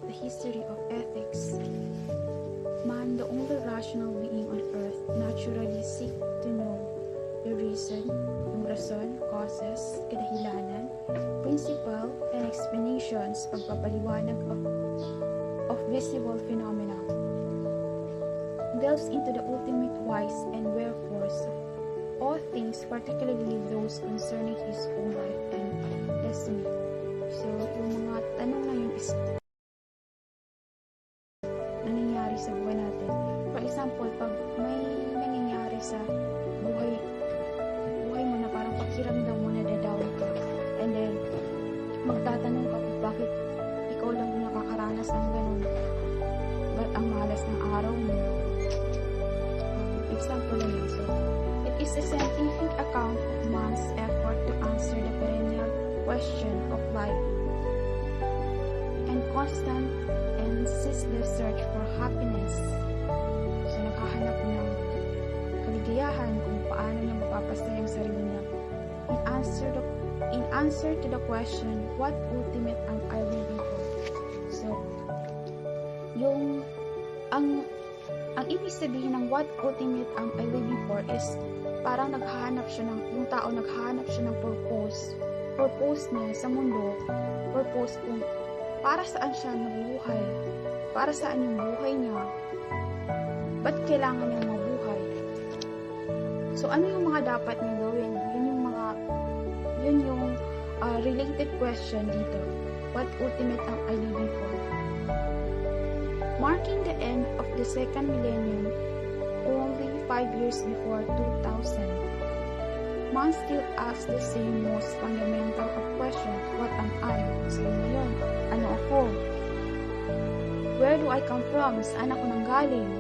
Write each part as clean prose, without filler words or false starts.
the history of ethics. Man, the only rational being on earth, naturally seek to know the reason, yung rason, causes, kadahilanan, principle, and explanations, pagpapaliwanag of visible phenomena. Delves into the ultimate whys and wherefores of all things, particularly those concerning his own life and destiny. So, yung mga tanong na yun is nangyayari sa buhay natin. For example, pag may nangyayari sa buhay mo na parang pakiramdam mo na down ka, and then magtatanong ka kung bakit ikaw lang yung nakakaranas ng ganun, ba't ang malas ng araw mo. Example lang yun. So, it is a scientific account of man's effort to answer the perennial question of life and constant and ceaseless search for happiness. So, nakahanap ng kaligayahan kung paano niya mapapasaya ang sarili niya. In answer to the question, what ultimate am I living for? So, ang ibig sabihin ng what ultimate am I living for is parang yung tao naghahanap siya ng purpose niya sa mundo, purpose kung para saan siya nabubuhay, para saan yung buhay niya, ba't kailangan niyang mabuhay. So, ano yung mga dapat niyang gawin? Yun yung related question dito. What ultimate am I living for? Marking the end of the second millennium, only 5 years before 2000, man still asks the same most fundamental of questions. What am I? So, yun. Ano ako? Where do I come from? Saan ako nanggaling?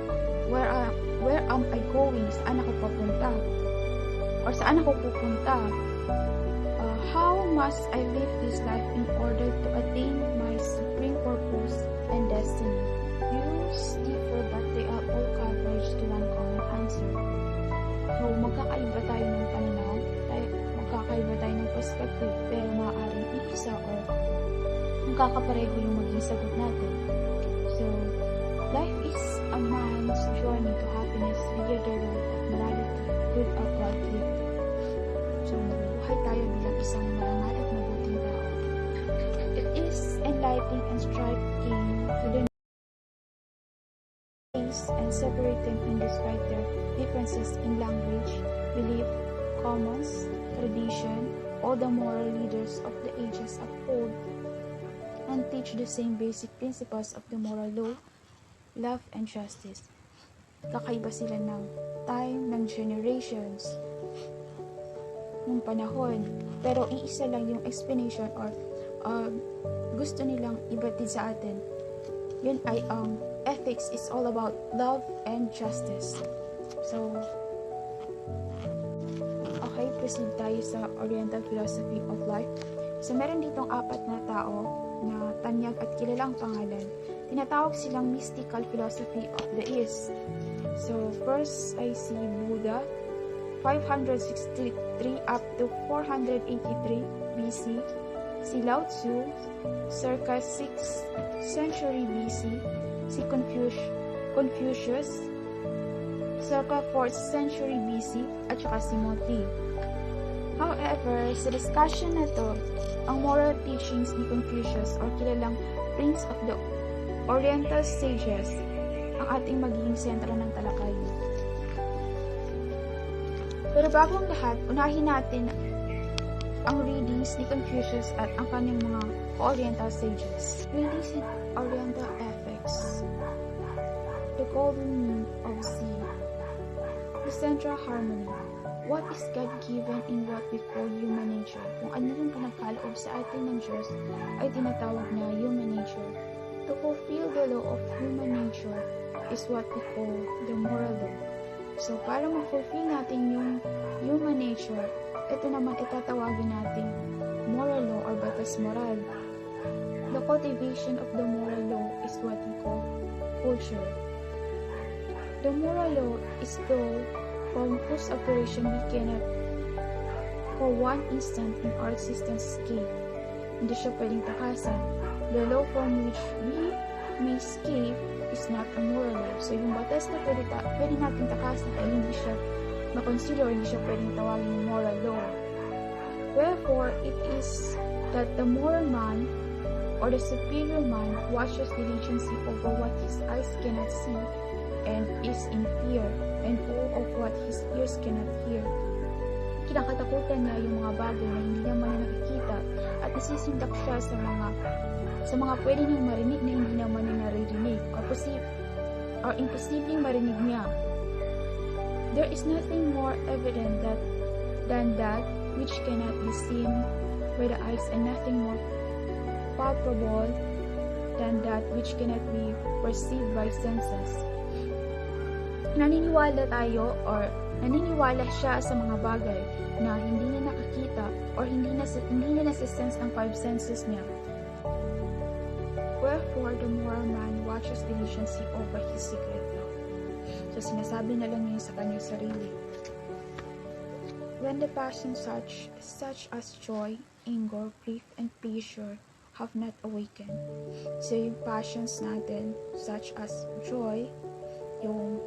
Where am I going? Saan ako papunta? Or saan ako pupunta? How must I live this life in order to attain my supreme purpose and destiny? Views differ, but they are all converge to one common answer. So, magkakaiba tayo ng pananaw, magkakaiba tayo ng perspective, pero maaaring iisa or magkakapareho yung maging sagot natin. So, life is a man's journey to happiness via the road of morality, good or bad living. So, mabubuhay tayo bilang isang marangal at mabuting tao. It is enlightening and striking to the and separate them and despite their differences in language, belief, commons, tradition, all the moral leaders of the ages uphold and teach the same basic principles of the moral law, love, and justice. Kakaiba sila ng time, ng generations, ng panahon, pero iisa lang yung explanation or gusto nilang ibatid sa atin. Yun ay ethics is all about love and justice. So, okay, proceed tayo sa Oriental Philosophy of Life. So, meron ditong 4 na tao na tanyag at kilalang pangalan. Tinatawag silang mystical philosophy of the East. So, first I see Buddha, 563 up to 483 BC. Si Lao Tzu, circa 6th century BC. Si Confucius, circa 4th century BC, at saka si Moti. However, sa discussion na to, ang moral teachings ni Confucius or kilalang Prince of the Oriental Sages ang ating magiging sentro ng talakayan. Pero bago ang lahat, unahin natin ang readings ni Confucius at ang kanyang mga Oriental Sages. Readings in Oriental Ethics. The golden mean of sea. The central harmony. What is God-given in what we call human nature? Kung ano yung pinagkaloob sa atin ng Diyos ay tinatawag na human nature. To fulfill the law of human nature is what we call the moral law. So, para ma-fulfill natin yung human nature, ito naman itatawagin natin moral law or batas moral. The cultivation of the moral law is what we call culture. The moral law is law from whose operation we cannot for one instant in our existence escape. Hindi siya pwedeng takasan. The law from which we may escape is not a moral law. So yung batas na pwede natin takasan ay hindi siya makonsider, hindi siya pwedeng tawagin moral law. Wherefore, it is that the moral man or the superior man watches diligently over what his eyes cannot see and is in fear and awe of what his ears cannot hear. Kinakatakutan niya yung mga bagay na hindi naman na nakikita at nasisindak siya sa mga pwede niyang marinig na hindi naman niya naririnig or imposibleng marinig niya. There is nothing more evident than that which cannot be seen by the eyes, and nothing more palpable than that which cannot be perceived by senses. Naniniwala siya sa mga bagay na hindi niya nakakita or hindi niya nasa-sense ang five senses niya. Wherefore, the moral man watches diligently over his secret law. So, sinasabi na lang niya sa kanyang sarili. When the passions such as joy, anger, grief, and pleasure have not awakened. So, yung passions natin, such as joy, yung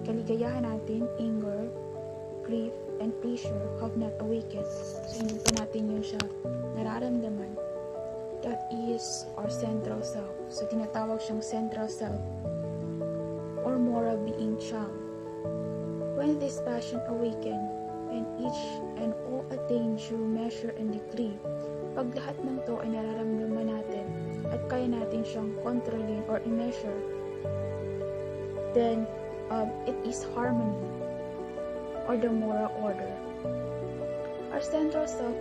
kaligayahan natin, anger, grief, and pleasure have not awakened. So, hindi pa natin yun siya nararamdaman. That is our central self. So, tinatawag siyang central self or moral being child. When this passion awaken, and each and all attain due measure and degree, pag lahat ng to ay nararamdaman natin at kaya natin siyang controlling or i-measure, then it is harmony or the moral order. Our central self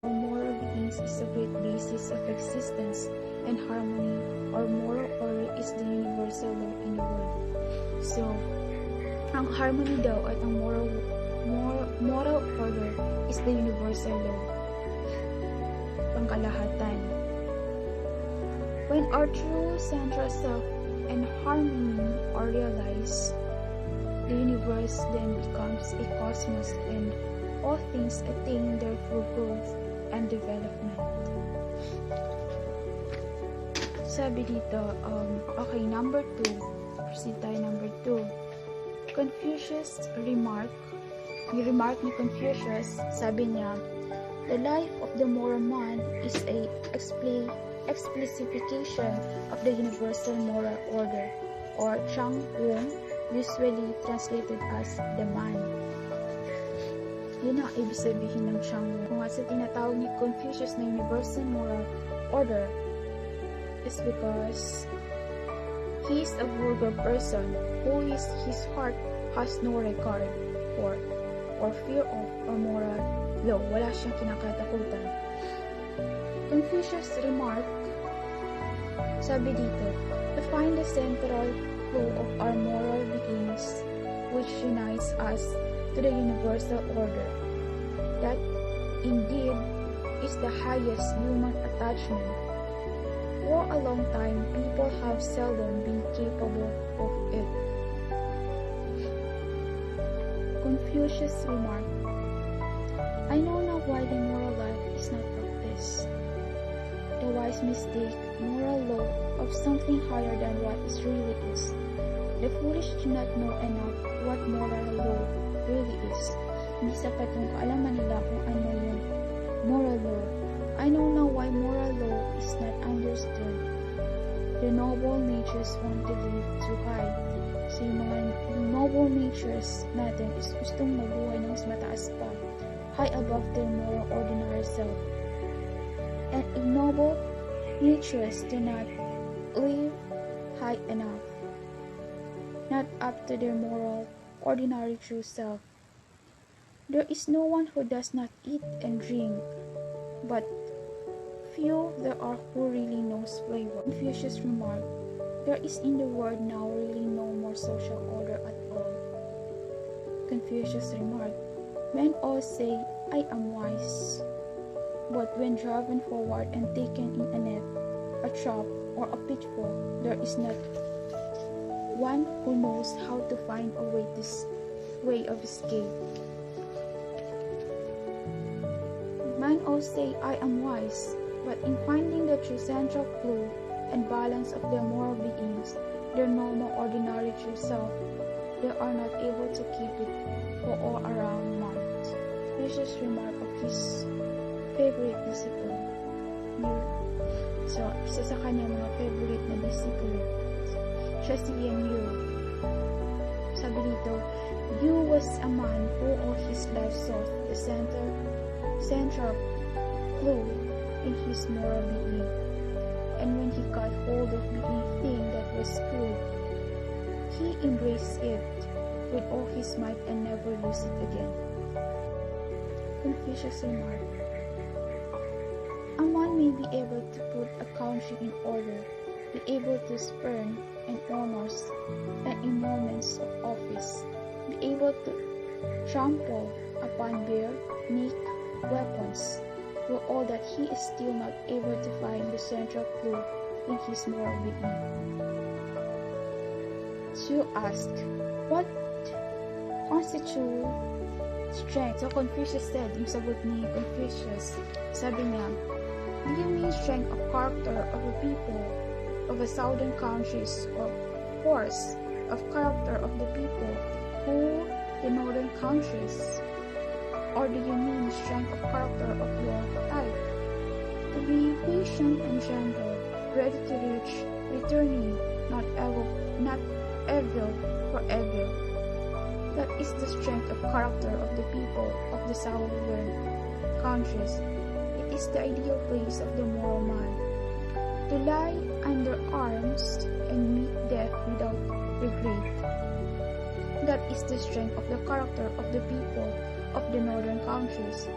or moral beings is a great basis of existence, and harmony or moral order is the universal law in the world. So, ang harmony daw at ang moral order is the universal law, pangkalahatan. When our true central self and harmony are realized, the universe then becomes a cosmos and all things attain their full growth and development. Sabi dito, okay, number 2. Proceed tayo number 2. Confucius remark ni Confucius, sabi niya, the life of the moral man is a explicification of the universal moral order, or Chang Wong, usually translated as the man. Yun ang ibig sabihin ng Chang Wong. Kung sa tinatawag ni Confucius na universal moral order is because he is a vulgar person who his heart has no regard for or fear of or moral law. Wala siyang kinakatakutan. Confucius remark, sabi dito, to find the central law of our moral beings which unites us to the universal order. That indeed is the highest human attachment. For a long time, people have seldom been capable of it. Confucius remarked, I know not why the moral life is not practiced. The wise mistake moral law of something higher than what it really is. The foolish do not know enough what moral law really is. Hindi sapat yung kaalaman nila kung ano yung moral law. I know now why moral law is not understood. The noble natures want to live too high. So yung mga noble natures natin is gustong mabuhay ng mas mataas pa, high above their moral ordinary self. And ignoble natures do not live high enough, not up to their moral ordinary true self. There is no one who does not eat and drink, but few there are who really knows flavor. Confucius remarked, there is in the world now really no more social order at all. Confucius remarked, men all say, I am wise. But when driven forward and taken in a net, a trap, or a pitfall, there is not one who knows how to find a way of escape. Men all say, I am wise, But in finding the true central clue and balance of their moral beings, their normal, ordinary true self, they are not able to keep it for all around months. Vicious remark of his favorite disciple. So, isa sa kanyang mga favorite na disciple, siya si Yu. Sabi dito, Yu was a man who all his life sought the central clue in his moral being. And when he got hold of the thing that was good, he embraced it with all his might and never used it again. Confucius remarked, a man may be able to put a country in order, be able to spurn and honors and emoluments of office, be able to trample upon bare, meek weapons, for all that he is still not able to find the central clue in his moral being. So ask, what constitutes strength? So Confucius said, yung sagot ni Confucius, sabi niya, do you mean strength of character of a people of the southern countries, or force of character of the people who the northern countries? Or do you mean strength of character of your type? To be patient and gentle, ready to reach, returning, not evil for evil. That is the strength of character of the people of the southern countries. It is the ideal place of the moral man. To lie under arms and meet death without regret. That is the strength of the character of the people of the northern countries.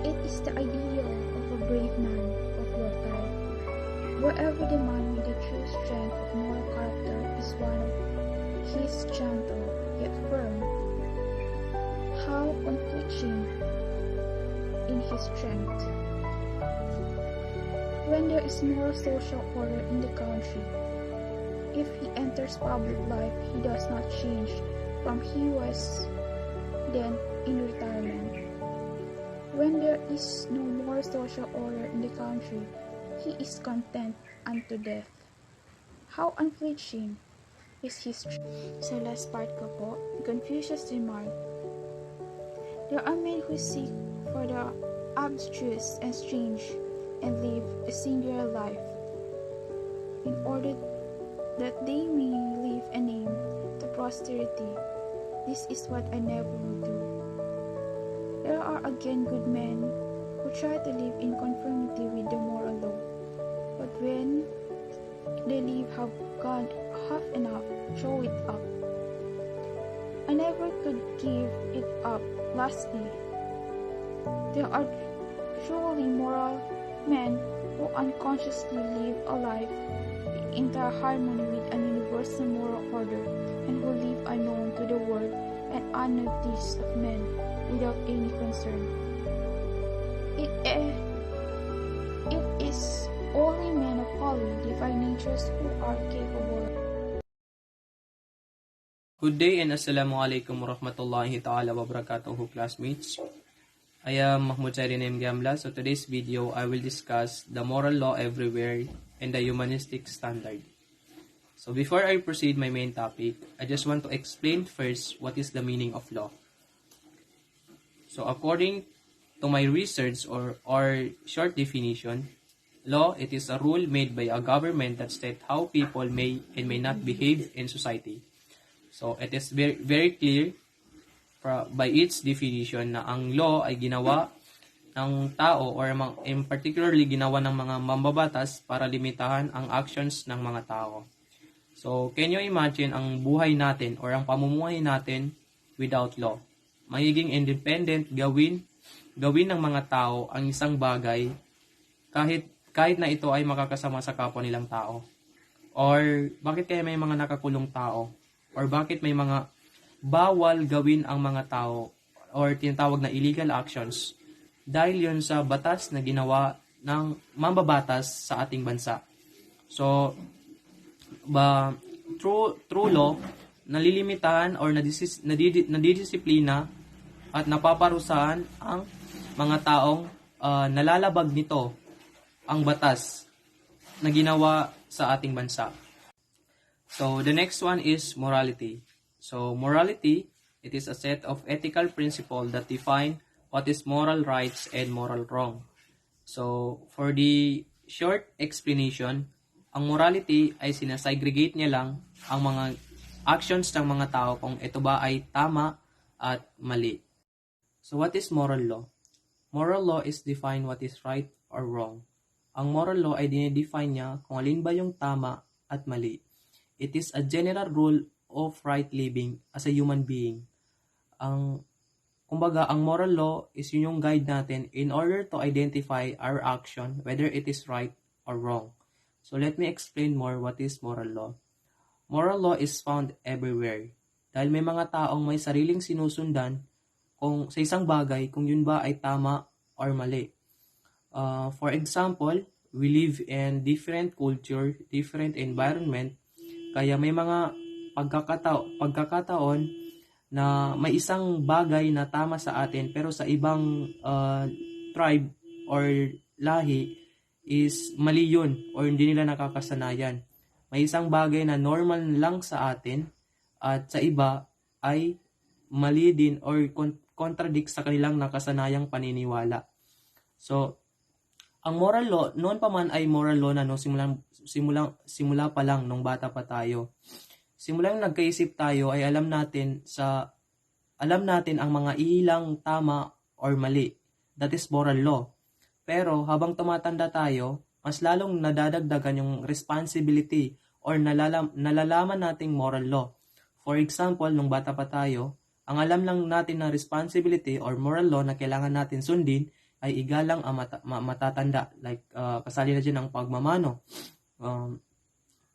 It is the ideal of a brave man of your type. Wherever the man with the true strength of moral character is one of his gentle yet firm, how unflinching in his strength. When there is moral social order in the country, if he enters public life, he does not change from he was then in retirement. When there is no more social order in the country, he is content unto death. How unflinching is his strength. Sa last part ko po, Confucius remarked, there are men who seek for the abstruse and strange and live a singular life in order that they may leave a name to posterity. This is what I never will do. There are again good men who try to live in conformity with the moral law, but when they leave have gone half enough, throw it up. I never could give it up. Lastly, there are truly moral men who unconsciously live a life in entire harmony with an universal moral order, and who live unknown to the world and unnoticed of men without any concern. It is only men of holy, divine natures who are capable. Good day and Assalamualaikum warahmatullahi ta'ala wabarakatuh, classmates. I am Mahmoud Sairin M. Gamla. So today's video, I will discuss the moral law everywhere and the humanistic standard. So before I proceed my main topic, I just want to explain first what is the meaning of law. So according to my research or short definition, law, it is a rule made by a government that states how people may and may not behave in society. So it is very, very clear by its definition na ang law ay ginawa ng tao or in particularly ginawa ng mga mambabatas para limitahan ang actions ng mga tao. So can you imagine ang buhay natin or ang pamumuhay natin without law? Magiging independent gawin ng mga tao ang isang bagay kahit na ito ay makakasama sa kapwa nilang tao. Or bakit kaya may mga nakakulong tao? Or bakit may mga bawal gawin ang mga tao or tinatawag na illegal actions dahil yun sa batas na ginawa ng mambabatas sa ating bansa. So, through law, nalilimitahan or nadidisiplina at napaparusahan ang mga taong nalalabag nito ang batas na ginawa sa ating bansa. So, the next one is morality. So, morality, it is a set of ethical principles that define what is moral rights and moral wrong. So, for the short explanation, ang morality ay sinasegregate niya lang ang mga actions ng mga tao kung ito ba ay tama at mali. So, what is moral law? Moral law is define what is right or wrong. Ang moral law ay dinedefine niya kung alin ba yung tama at mali. It is a general rule of right living as a human being. Kumbaga, ang moral law is yun yung guide natin in order to identify our action, whether it is right or wrong. So, let me explain more what is moral law. Moral law is found everywhere. Dahil may mga taong may sariling sinusundan kung sa isang bagay, kung yun ba ay tama or mali. For example, we live in different culture, different environment, kaya may mga pagkakataon na may isang bagay na tama sa atin pero sa ibang tribe or lahi is mali yun or hindi nila nakakasanayan. May isang bagay na normal lang sa atin at sa iba ay mali din or contradict sa kanilang nakasanayang paniniwala. So, ang moral law, noon pa man ay moral law na simula pa lang nung bata pa tayo. Simulang nagkaisip tayo ay alam natin ang mga ilang tama or mali. That is moral law. Pero habang tumatanda tayo, mas lalong nadadagdagan yung responsibility or nalalaman nating moral law. For example, nung bata pa tayo, ang alam lang natin na responsibility or moral law na kailangan natin sundin ay igalang ang matatanda. Like, kasali na dyan ang pagmamano.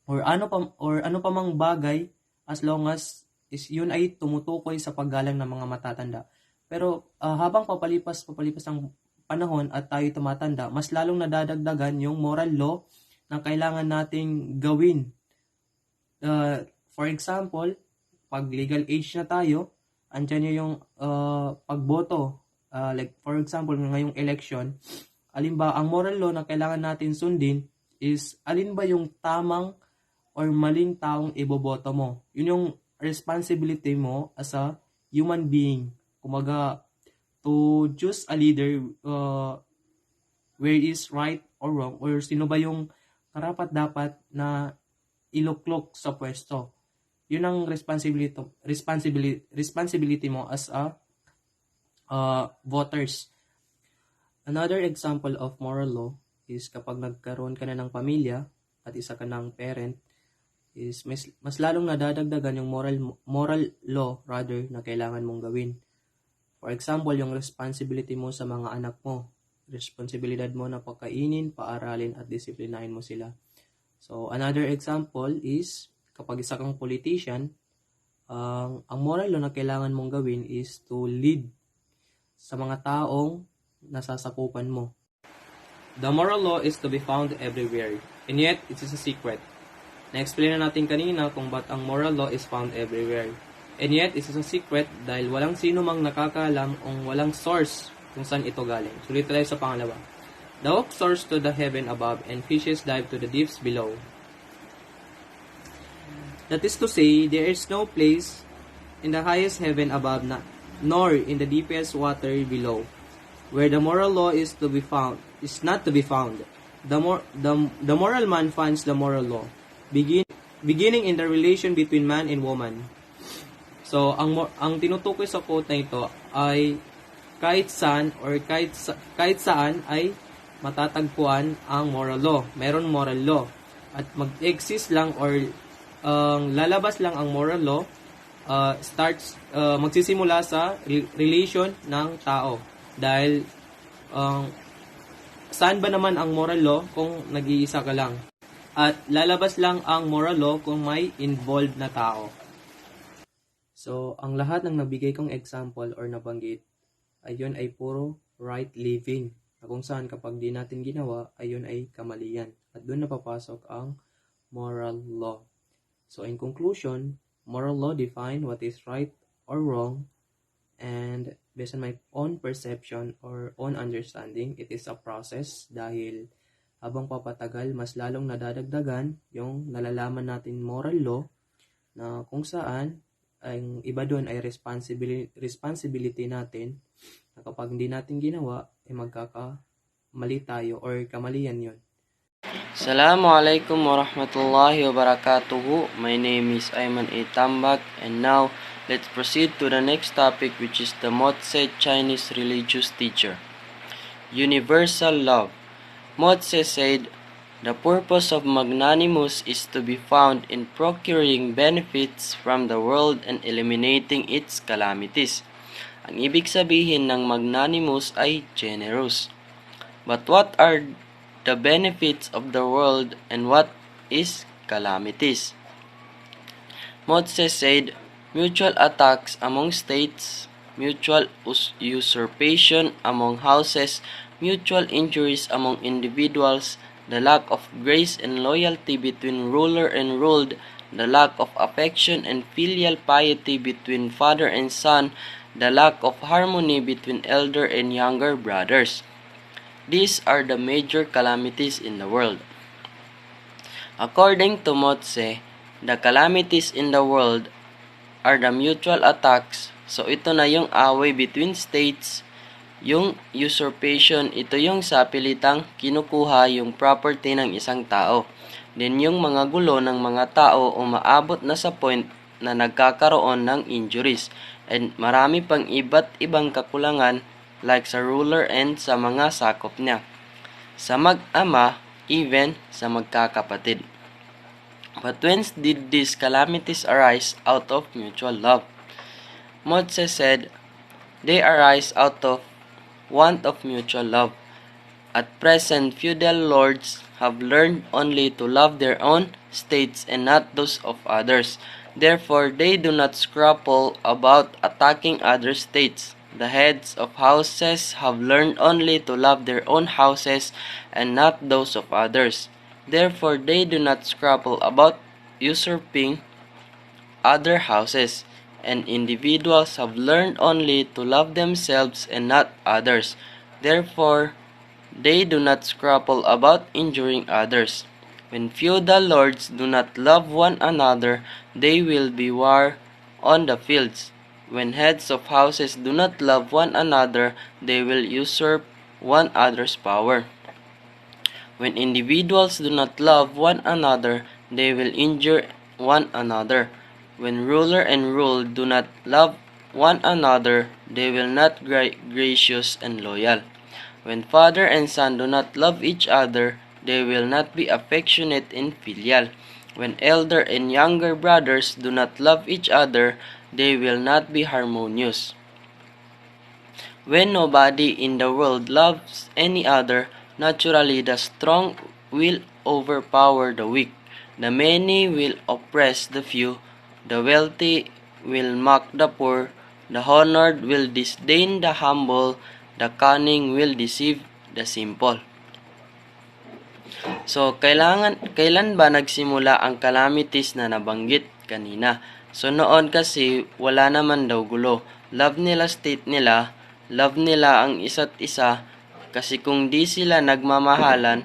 Or ano pa mang bagay as long as is yun ay tumutukoy sa paggalang ng mga matatanda. Pero habang papalipas ang panahon at tayo tumatanda, mas lalong nadadagdagan yung moral law na kailangan nating gawin. For example, pag legal age na tayo, andyan yung pagboto. Like for example, ngayong election, alin ba ang moral law na kailangan natin sundin is alin ba yung tamang or maling taong iboboto mo. Yun yung responsibility mo as a human being. Kumaga, to choose a leader where is right or wrong or sino ba yung karapat-dapat na iluklok sa pwesto. Yun ang responsibility mo as a voters. Another example of moral law is kapag nagkaroon ka na ng pamilya at isa ka ng parent, is mas lalong nadadagdagan yung moral law rather na kailangan mong gawin. For example, yung responsibility mo sa mga anak mo. Responsibilidad mo na pagkainin, paaralin at disiplinahin mo sila. So, another example is kapag isa kang politician, ang moral law na kailangan mong gawin is to lead sa mga taong nasasakupan mo. The moral law is to be found everywhere, and yet it is a secret. Na-explain na natin kanina kung ba't ang moral law is found everywhere. And yet, it is a secret dahil walang sino mang nakakaalam o walang source kung saan ito galing. Sulit tayo sa pangalawa. The hawk soars to the heaven above and fishes dive to the deeps below. That is to say, there is no place in the highest heaven above nor in the deepest water below where the moral law is not to be found. The moral man finds the moral law, beginning in the relation between man and woman. So, ang tinutukoy sa quote na ito ay kahit saan ay matatagpuan ang moral law. Meron moral law. At mag-exist lang or lalabas lang ang moral law magsisimula sa relation ng tao. Dahil saan ba naman ang moral law kung nag-iisa ka lang? At lalabas lang ang moral law kung may involved na tao. So, ang lahat ng nabigay kong example or nabanggit, ayun ay puro right living. Na kung saan kapag di natin ginawa, ayun ay kamalian. At doon napapasok ang moral law. So, in conclusion, moral law define what is right or wrong, and based on my own perception or own understanding, it is a process dahil habang papatagal, mas lalong nadadagdagan yung nalalaman natin moral law na kung saan ang iba doon ay responsibility natin na kapag hindi natin ginawa, ay magkakamali tayo or kamalian yon. Assalamualaikum warahmatullahi wabarakatuh. My name is Ayman A. Tambak, and now let's proceed to the next topic, which is the Motse Chinese religious teacher. Universal love. Motse said, "The purpose of magnanimous is to be found in procuring benefits from the world and eliminating its calamities." Ang ibig sabihin ng magnanimous ay generous. But what are the benefits of the world and what is calamities? Motse said, mutual attacks among states, mutual usurpation among houses, mutual injuries among individuals, the lack of grace and loyalty between ruler and ruled, the lack of affection and filial piety between father and son, the lack of harmony between elder and younger brothers. These are the major calamities in the world. According to Motse, the calamities in the world are the mutual attacks. So ito na yung away between states, yung usurpation, ito yung sapilitang kinukuha yung property ng isang tao. Then yung mga gulo ng mga tao umaabot na sa point na nagkakaroon ng injuries. And marami pang iba't ibang kakulangan like sa ruler and sa mga sakop niya. Sa mag-ama, even sa magkakapatid. But whence did these calamities arise out of mutual love? Motse said, they arise out of want of mutual love. At present, feudal lords have learned only to love their own states and not those of others. Therefore, they do not scruple about attacking other states. The heads of houses have learned only to love their own houses and not those of others. Therefore, they do not scruple about usurping other houses. And individuals have learned only to love themselves and not others. Therefore, they do not scruple about injuring others. When feudal lords do not love one another, they will be war on the fields. When heads of houses do not love one another, they will usurp one another's power. When individuals do not love one another, they will injure one another. When ruler and ruled do not love one another, they will not be gracious and loyal. When father and son do not love each other, they will not be affectionate and filial. When elder and younger brothers do not love each other, they will not be harmonious. When nobody in the world loves any other, naturally the strong will overpower the weak. The many will oppress the few. The wealthy will mock the poor. The honored will disdain the humble. The cunning will deceive the simple. So, kailan ba nagsimula ang calamities na nabanggit kanina? So, noon kasi wala naman daw gulo. Love nila state nila, love nila ang isa't isa, kasi kung di sila magmamahalan,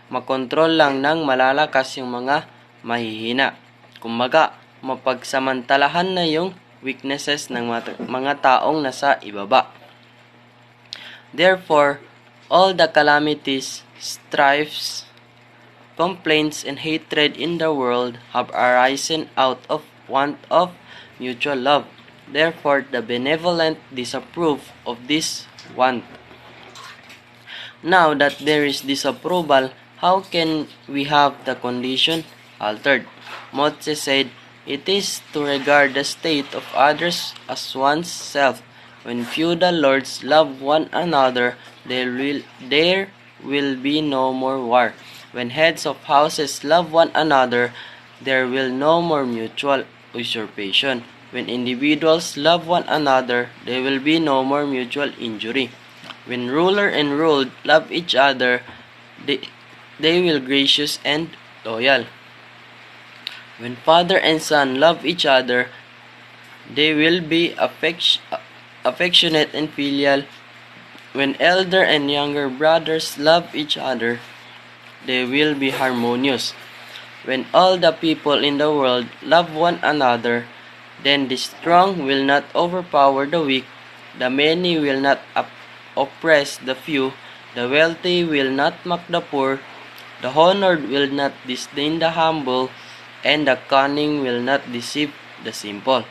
makontrol lang ng malalakas yung mga mahihina. Kumbaga, mapagsamantalahan na yung weaknesses ng mga taong nasa ibaba. Therefore, all the calamities, strifes, complaints, and hatred in the world have arisen out of want of mutual love. Therefore, the benevolent disapprove of this want. Now that there is disapproval, how can we have the condition altered? Motse said, it is to regard the state of others as one's self. When feudal lords love one another, there will be no more war. When heads of houses love one another, there will no more mutual usurpation. When individuals love one another, there will be no more mutual injury. When ruler and ruled love each other, they will gracious and loyal. When father and son love each other, they will be affectionate and filial. When elder and younger brothers love each other, they will be harmonious. When all the people in the world love one another, then the strong will not overpower the weak, the many will not oppress the few, the wealthy will not mock the poor, the honored will not disdain the humble, and the cunning will not deceive the simple.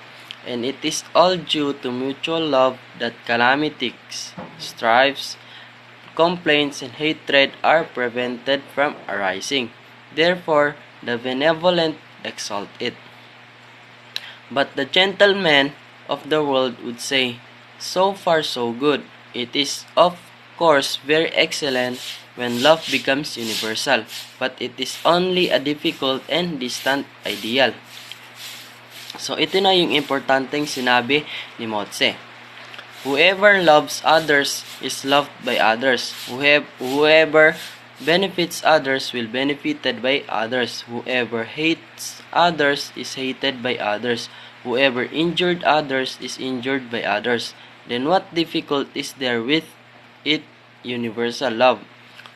And it is all due to mutual love that calamities, strifes, complaints, and hatred are prevented from arising. Therefore, the benevolent exalt it. But the gentleman of the world would say, so far so good. It is of course very excellent when love becomes universal, but it is only a difficult and distant ideal. So ito na yung importanteng sinabi ni Motse. Whoever loves others is loved by others. Whoever benefits others will be benefited by others. Whoever hates others is hated by others. Whoever injured others is injured by others. Then what difficult is there with it? Universal love.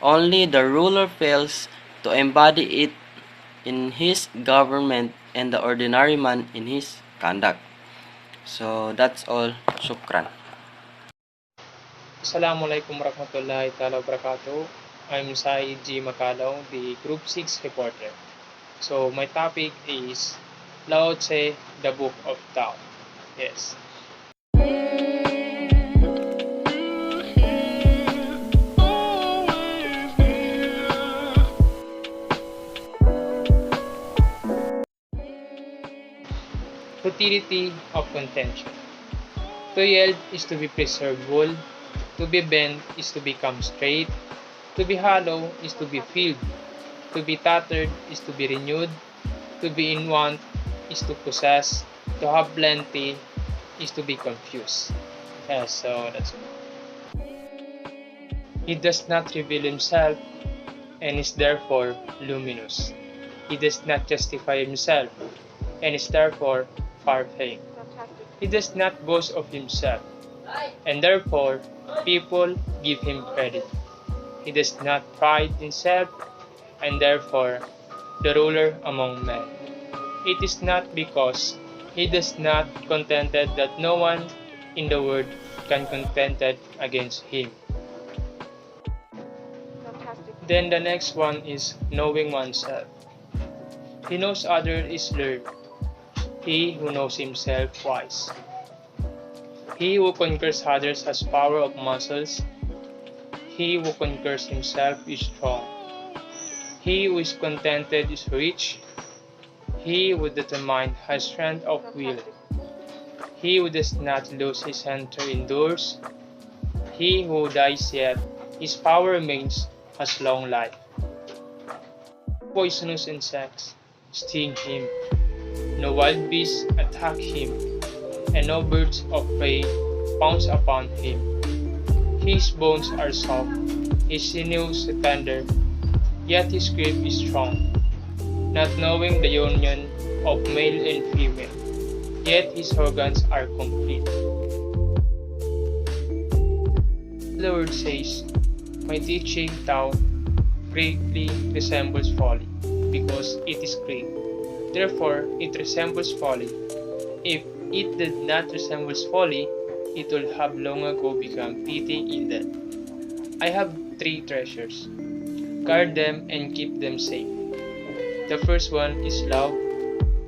Only the ruler fails to embody it in his government and the ordinary man in his conduct. So that's all. Shukran. Assalamualaikum warahmatullahi ta'ala wabarakatuh. I'm Sai G. Macalaw, the Group 6 reporter. So my topic is Lao Tse, the Book of Tao. Yes. Futility of contention. To yield is to be preserved whole. To be bent is to become straight. To be hollow is to be filled. To be tattered is to be renewed. To be in want is to possess. To have plenty is to be confused. So that's it. He does not reveal himself and is therefore luminous. He does not justify himself and is therefore far-famed. He does not boast of himself and therefore people give him credit. He does not pride himself, and therefore the ruler among men. It is not because he does not contented that no one in the world can contented against him. Then the next one is knowing oneself. He knows others is learned. He who knows himself wise. He who conquers others has power of muscles. He who conquers himself is strong. He who is contented is rich. He who determined has strength of will. He who does not lose his center endures. He who dies yet, his power remains, has long life. Poisonous insects sting him. No wild beasts attack him, and no birds of prey pounce upon him. His bones are soft, his sinews tender, yet his grip is strong, not knowing the union of male and female, yet his organs are complete. The word says, my teaching Tao greatly resembles folly, because it is great. Therefore, it resembles folly. If it did not resemble folly, it would have long ago become pity in death. I have 3 treasures. Guard them and keep them safe. The first one is love.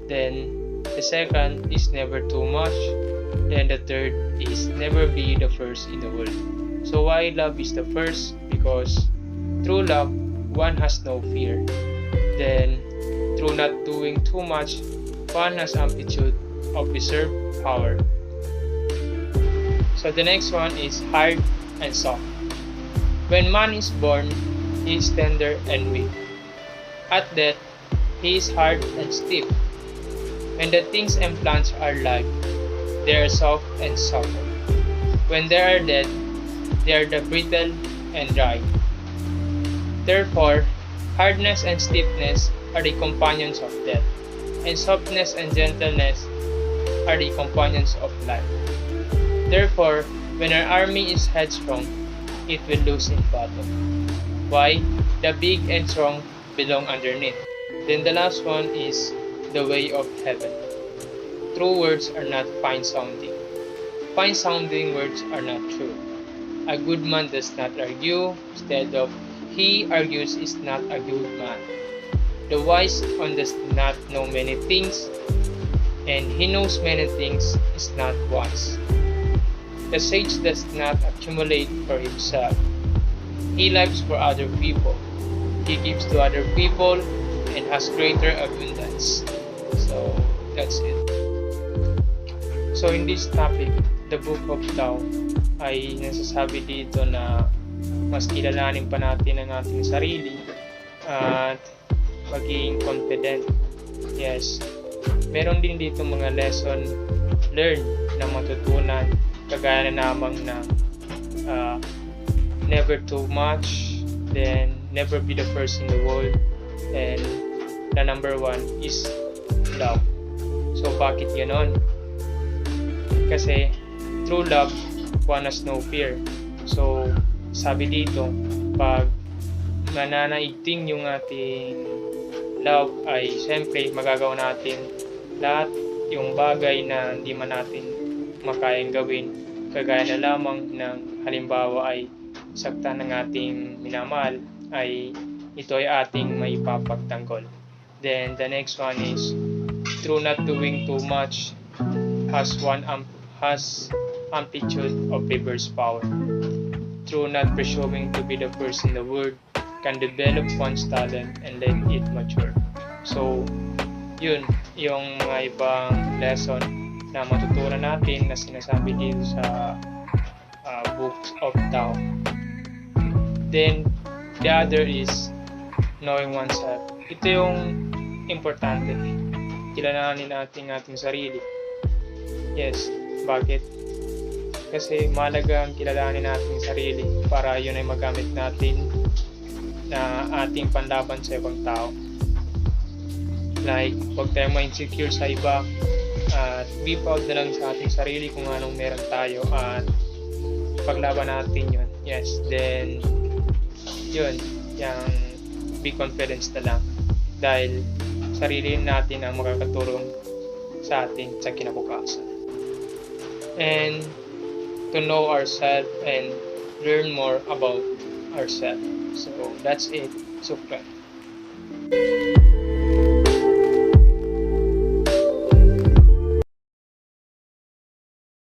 Then the second is never too much. Then the third is never be the first in the world. So why love is the first? Because through love, one has no fear. Then, through not doing too much, one has amplitude of reserve power. So the next one is hard and soft. When man is born, he is tender and weak. At death, he is hard and stiff. When the things and plants are live, they are soft and supple. When they are dead, they are the brittle and dry. Therefore, hardness and stiffness are the companions of death, and softness and gentleness are the companions of life. Therefore, when our army is headstrong, it will lose in battle. Why? The big and strong belong underneath. Then the last one is the way of heaven. True words are not fine sounding. Fine sounding words are not true. A good man does not argue, instead of he argues is not a good man. The wise one does not know many things, and he knows many things is not wise. The sage does not accumulate for himself. He lives for other people. He gives to other people and has greater abundance. So that's it. So in this topic, the book of Tao ay nasasabi dito na mas kilalanin pa natin ang ating sarili at maging confident. Yes. Meron din dito mga lesson learned na matutunan, kagaya na namang na never too much, then never be the first in the world, and the number one is love. So bakit ganon? Kasi true love one has no fear. So sabi dito, pag mananaigting yung ating love ay siyempre magagawa natin lahat yung bagay na hindi man natin makayang gawin, kagaya na lamang ng halimbawa ay saktan ng ating minamahal, ay ito ay ating may papagtanggol. Then the next one is through not doing too much has amplitude of reverse power. Through not presuming to be the first in the world can develop one's talent and let it mature. So yun yung mga ibang lesson na matutunan natin na sinasabi dito sa books of Tao. Then the other is knowing oneself. Ito yung importante. Kilalanin natin ating sarili. Yes, bakit? Kasi mahalaga ang kilalanin natin sarili para yun ay magamit natin na ating panlaban sa ibang tao. Like, huwag tayong ma-insecure sa iba at be proud na lang sa ating sarili kung anong meron tayo at paglaban natin yun. Yes, then yun, yung be confidence na lang dahil sarili natin ang makakatulong sa atin sa kinabukasan. And to know ourselves and learn more about ourselves. So that's it. Sukran.